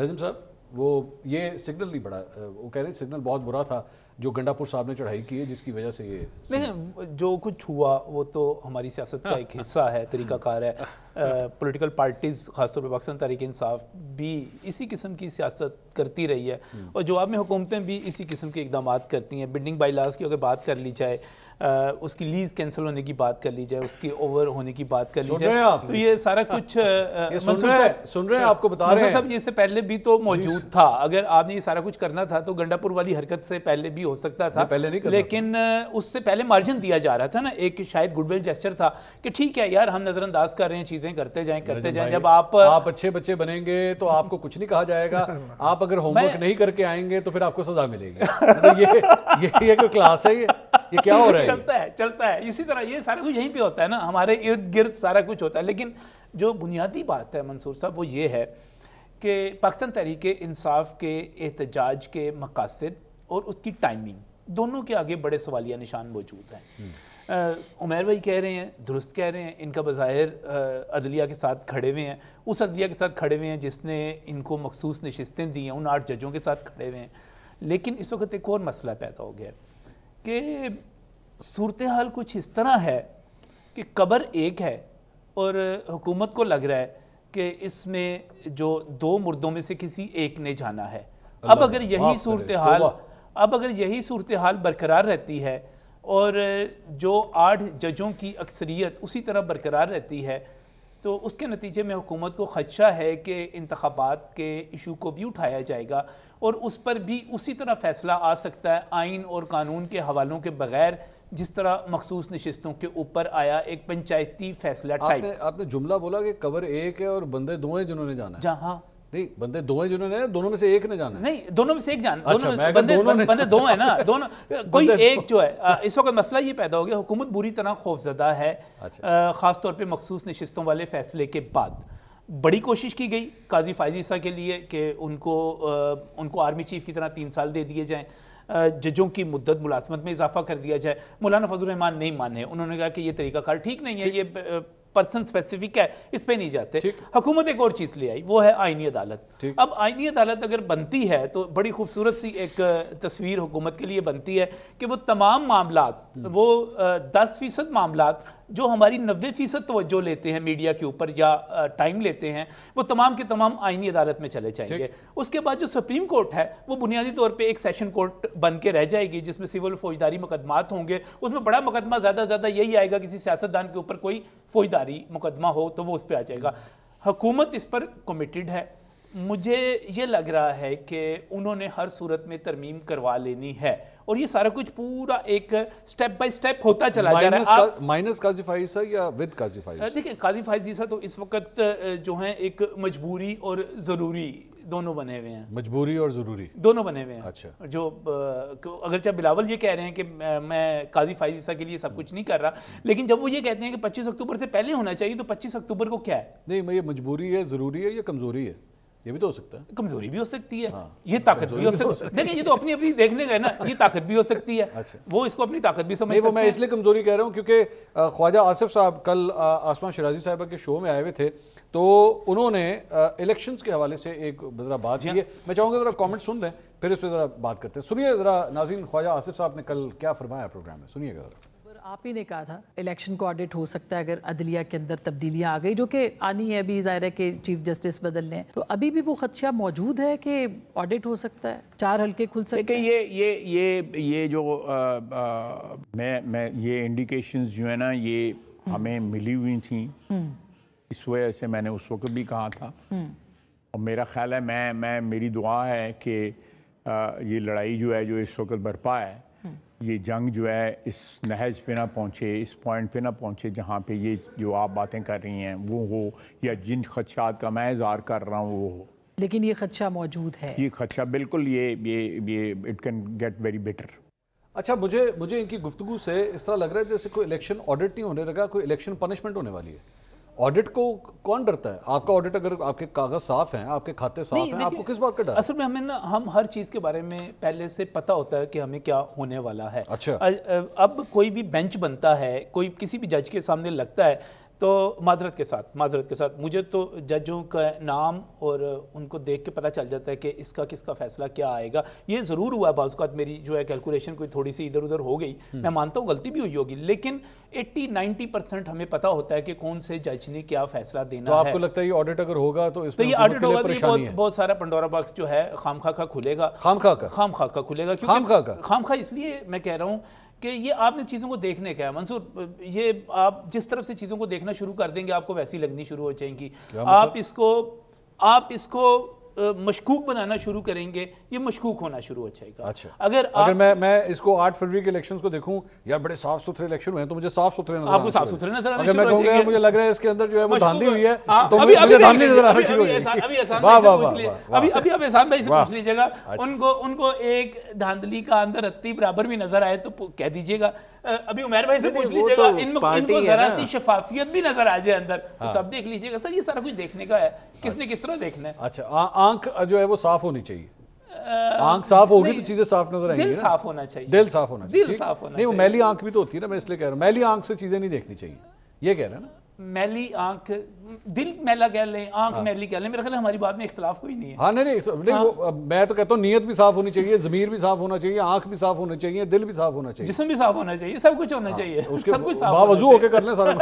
نظیم صاحب وہ یہ سگنل نہیں بڑا، وہ کہہ رہے ہیں سگنل بہت برا تھا جو گنڈا پور صاحب نے چڑھائی کی ہے جس کی وجہ سے یہ نہیں، جو کچھ ہوا وہ تو ہماری سیاست کا ایک حصہ ہے، طریقہ کار ہے. پولیٹیکل پارٹیز خاص طور پہ پاکستان تحریک انصاف بھی اسی قسم کی سیاست کرتی رہی ہے اور جواب میں حکومتیں بھی اسی قسم کے اقدامات کرتی ہیں. بلڈنگ بائی لاز کی اگر بات کر لی جائے، اس کی لیز کینسل ہونے کی بات کر لی جائے، اس کی اوور ہونے کی بات کر لی جائے، تو یہ سارا کچھ سن رہے ہیں آپ کو بتا رہے ہیں. صاحب یہ اس سے پہلے بھی تو موجود تھا. اگر آپ نے یہ سارا کچھ کرنا تھا تو گنڈا پور والی حرکت سے پہلے بھی ہو سکتا تھا، لیکن اس سے پہلے مارجن دیا جا رہا تھا نا، ایک شاید گڈ ول جیسچر تھا کہ ٹھیک ہے یار ہم نظر انداز کر رہے ہیں، چیزیں کرتے جائیں. جب آپ اچھے بچے بنیں گے تو آپ کو کچھ نہیں کہا جائے گا. آپ اگر ہوم ورک نہیں کر کے آئیں گے تو پھر آپ کو سزا ملے گی. یہ کوئی کلاس ہے؟ یہ کیا ہو رہا ہے؟ چلتا ہے اسی طرح. یہ سارا کچھ یہیں پہ ہوتا ہے نا، ہمارے ارد گرد سارا کچھ ہوتا ہے. لیکن جو بنیادی بات ہے منصور صاحب وہ یہ ہے کہ پاکستان تحریک انصاف کے احتجاج کے مقاصد اور اس کی ٹائمنگ دونوں کے آگے بڑے سوالیہ نشان موجود ہیں. عمیر بھائی کہہ رہے ہیں، درست کہہ رہے ہیں، ان کا بظاہر عدلیہ کے ساتھ کھڑے ہوئے ہیں، اس عدلیہ کے ساتھ کھڑے ہوئے ہیں جس نے ان کو مخصوص نشستیں دی ہیں، ان 8 ججوں کے ساتھ کھڑے ہوئے ہیں. لیکن اس وقت ایک اور مسئلہ پیدا ہو گیا کہ صورتحال کچھ اس طرح ہے کہ قبر ایک ہے اور حکومت کو لگ رہا ہے کہ اس میں جو 2 مردوں میں سے کسی ایک نے جانا ہے. اب اگر یہی صورتحال برقرار رہتی ہے اور جو 8 ججوں کی اکثریت اسی طرح برقرار رہتی ہے تو اس کے نتیجے میں حکومت کو خدشہ ہے کہ انتخابات کے ایشو کو بھی اٹھایا جائے گا اور اس پر بھی اسی طرح فیصلہ آ سکتا ہے آئین اور قانون کے حوالوں کے بغیر جس طرح مخصوص نشستوں کے اوپر آیا ایک پنچایتی فیصلہ ٹائپ. آپ نے جملہ بولا کہ قبر ایک ہے اور بندے 2 ہیں جنہوں نے جانا ہے. جہاں نہیں، بندے 2 ہیں جنہوں نے، دونوں میں سے ایک نے جانا ہے. نہیں، دونوں میں سے ایک جانا. بندے 2 ہیں نا، دونوں کوئی ایک جو ہے. اس وقت مسئلہ یہ پیدا ہو گیا، حکومت بری طرح خوفزدہ ہے خاص طور پہ مخصوص نشستوں والے فیصلے کے بعد. بڑی کوشش کی گئی قاضی فائز عیسیٰ کے لیے کہ ان کو آرمی چیف کی طرح 3 سال دے دیے جائیں، ججوں کی مدت ملازمت میں اضافہ کر دیا جائے. مولانا فضل الرحمان نہیں مانے، انہوں نے کہا کہ یہ طریقہ کار ٹھیک نہیں ہے، یہ پرسن سپیسیفک ہے، اس پہ نہیں جاتے. حکومت ایک اور چیز لے آئی، وہ ہے آئینی عدالت. اب آئینی عدالت اگر بنتی ہے تو بڑی خوبصورت سی ایک تصویر حکومت کے لیے بنتی ہے کہ وہ تمام معاملات، وہ 10% معاملات جو ہماری 90% توجہ لیتے ہیں میڈیا کے اوپر یا ٹائم لیتے ہیں، وہ تمام کے تمام آئینی عدالت میں چلے جائیں گے. اس کے بعد جو سپریم کورٹ ہے وہ بنیادی طور پہ ایک سیشن کورٹ بن کے رہ جائے گی جس میں سول فوجداری مقدمات ہوں گے. اس میں بڑا مقدمہ زیادہ یہی آئے گا کسی سیاستدان کے اوپر کوئی فوجداری مقدمہ ہو تو وہ اس پہ آ جائے گا. حکومت اس پر کمیٹڈ ہے. مجھے یہ لگ رہا ہے کہ انہوں نے ہر صورت میں ترمیم کروا لینی ہے اور یہ سارا کچھ پورا ایک سٹیپ بائی سٹیپ ہوتا چلا جا رہا ہے. مائنس قاضی فائز عیسیٰ یا ود قاضی فائز؟ دیکھیں قاضی فائز عیسیٰ تو اس وقت جو ہیں ایک مجبوری اور ضروری دونوں بنے ہوئے ہیں. مجبوری اور ضروری دونوں بنے ہوئے ہیں. اچھا. جو اگرچہ بلاول یہ کہہ رہے ہیں کہ میں قاضی فائز عیسیٰ کے لیے سب کچھ نہیں کر رہا، لیکن جب وہ یہ کہتے ہیں کہ 25 اکتوبر سے پہلے ہونا چاہیے تو 25 اکتوبر کو کیا ہے؟ نہیں، یہ مجبوری ہے، ضروری ہے یا کمزوری ہے؟ یہ بھی تو ہو سکتا ہے. کمزوری بھی ہو سکتی ہے، یہ طاقت بھی ہو سکتی ہے. دیکھیں یہ تو اپنی دیکھنے کا ہے نا، یہ طاقت بھی ہو سکتی ہے، وہ اس کو اپنی طاقت بھی سمجھ سکتے ہیں. میں اس لیے کمزوری کہہ رہا ہوں کیونکہ خواجہ آصف صاحب کل آسمان شرازی صاحبہ کے شو میں آئے ہوئے تھے تو انہوں نے الیکشنز کے حوالے سے ایک ذرا بات کی ہے. میں چاہوں گا ذرا کامنٹ سن لیں پھر اس پہ ذرا بات کرتے ہیں. سنیے ذرا ناظرین خواجہ آصف صاحب نے کل کیا فرمایا پروگرام میں، سنیے گا ذرا. آپ ہی نے کہا تھا الیکشن کو آڈٹ ہو سکتا ہے اگر عدلیہ کے اندر تبدیلیاں آ گئی، جو کہ آنی ہے. ابھی ظاہر ہے کہ چیف جسٹس بدلنے ہیں تو ابھی بھی وہ خدشہ موجود ہے کہ آڈٹ ہو سکتا ہے، 4 حلقے کھل سکتے ہیں. یہ جو میں یہ انڈیکیشنز جو ہے نا یہ ہمیں ملی ہوئی تھیں، اس وجہ سے میں نے اس وقت بھی کہا تھا. اور میرا خیال ہے میری دعا ہے کہ یہ لڑائی جو ہے جو اس وقت برپا ہے، یہ جنگ جو ہے اس نہج پہ نہ پہنچے، اس پوائنٹ پہ نہ پہنچے جہاں پہ یہ جو آپ باتیں کر رہی ہیں وہ ہو، یا جن خدشات کا میں اظہار کر رہا ہوں وہ ہو. لیکن یہ خدشہ موجود ہے، یہ خدشہ بالکل یہ it can get very better. اچھا، مجھے ان کی گفتگو سے اس طرح لگ رہا ہے جیسے کوئی الیکشن آڈٹ نہیں ہونے لگا، کوئی الیکشن پنشمنٹ ہونے والی ہے. آڈٹ کو کون ڈرتا ہے؟ آپ کا آڈٹ اگر آپ کے کاغذ صاف ہیں، آپ کے کھاتے صاف ہیں، آپ کو کس بات کا ڈر؟ اصل میں ہم ہر چیز کے بارے میں پہلے سے پتہ ہوتا ہے کہ ہمیں کیا ہونے والا ہے. اچھا. اب کوئی بھی بینچ بنتا ہے، کوئی کسی بھی جج کے سامنے لگتا ہے تو معذرت کے ساتھ مجھے تو ججوں کا نام اور ان کو دیکھ کے پتہ چل جاتا ہے کہ اس کا کس کا فیصلہ کیا آئے گا. یہ ضرور ہوا ہے بعض اوقات میری جو ہے کیلکولیشن کوئی تھوڑی سی ادھر ادھر ہو گئی, میں مانتا ہوں غلطی بھی ہوئی ہوگی, لیکن 80-90% ہمیں پتہ ہوتا ہے کہ کون سے جج نے کیا فیصلہ دینا ہے. تو آپ کو لگتا ہے یہ آڈٹ اگر ہوگا تو اس میں یہ آڈٹ ہوگا تو یہ بہت سارا پنڈورا باکس جو ہے خامخواہ کا کھلے گا, خامخواہ کا کھلے گا. خامخواہ اس لیے میں کہہ رہا ہوں کہ یہ آپ نے چیزوں کو دیکھنے کا ہے منصور, یہ آپ جس طرف سے چیزوں کو دیکھنا شروع کر دیں گے آپ کو ویسی لگنی شروع ہو جائیں گی. آپ اس کو مشکوک بنانا شروع کریں گے, یہ مشکوک ہونا شروع ہو جائے گا. اگر میں اس کو 8 فروری کے الیکشنز کو دیکھوں, یار بڑے صاف ستھرے الیکشن ہوئے ہیں تو مجھے صاف ستھرے نظر آپ کو صاف ستھرے نظر آنے اگر میں کہوں گا مجھے لگ رہا ہے اس کے اندر جو ہے وہ دھاندلی ہوئی ہے تو ابھی مجھے دھاندلی نظر آنا شروع ہوئی. ابھی آپ احسان بھائی سے پوچھ لیجیے گا, ان کو ایک دھاندلی کا اندر رتی برابر بھی نظر آئے تو کہہ دیجیے گا. ابھی عمیر بھائی سے پوچھ لیجیے گا, ان کو ذرا سی شفافیت بھی نظر آ جائے اندر تو تب دیکھ لیجیے گا. سر یہ سارا کچھ دیکھنے کا ہے, کس نے کس طرح دیکھنا ہے. اچھا آنکھ جو ہے وہ صاف ہونی چاہیے, آنکھ صاف ہوگی تو چیزیں صاف نظر آئیں گی. دل صاف ہونا چاہیے, دل صاف ہونا چاہیے. نہیں وہ میلی آنکھ بھی تو ہوتی ہے نا, میں اس لیے کہہ رہا ہوں میلی آنکھ سے چیزیں نہیں دیکھنی چاہیے, یہ کہہ رہے ہیں نا. میلی آنکھ, دل میلا کہہ لیں, آنکھ میلی کہہ لیں, میرا خیال ہے ہماری بات میں اختلاف کوئی نہیں ہے. ہاں نہیں میں تو کہتا ہوں نیت بھی صاف ہونی چاہیے, ضمیر بھی صاف ہونا چاہیے, آنکھ بھی صاف ہونا چاہیے, دل بھی صاف ہونا چاہیے, جسم بھی صاف ہونا چاہیے, سب کچھ ہونا چاہیے, سب کچھ باوضو ہو کے کر لیں سارا.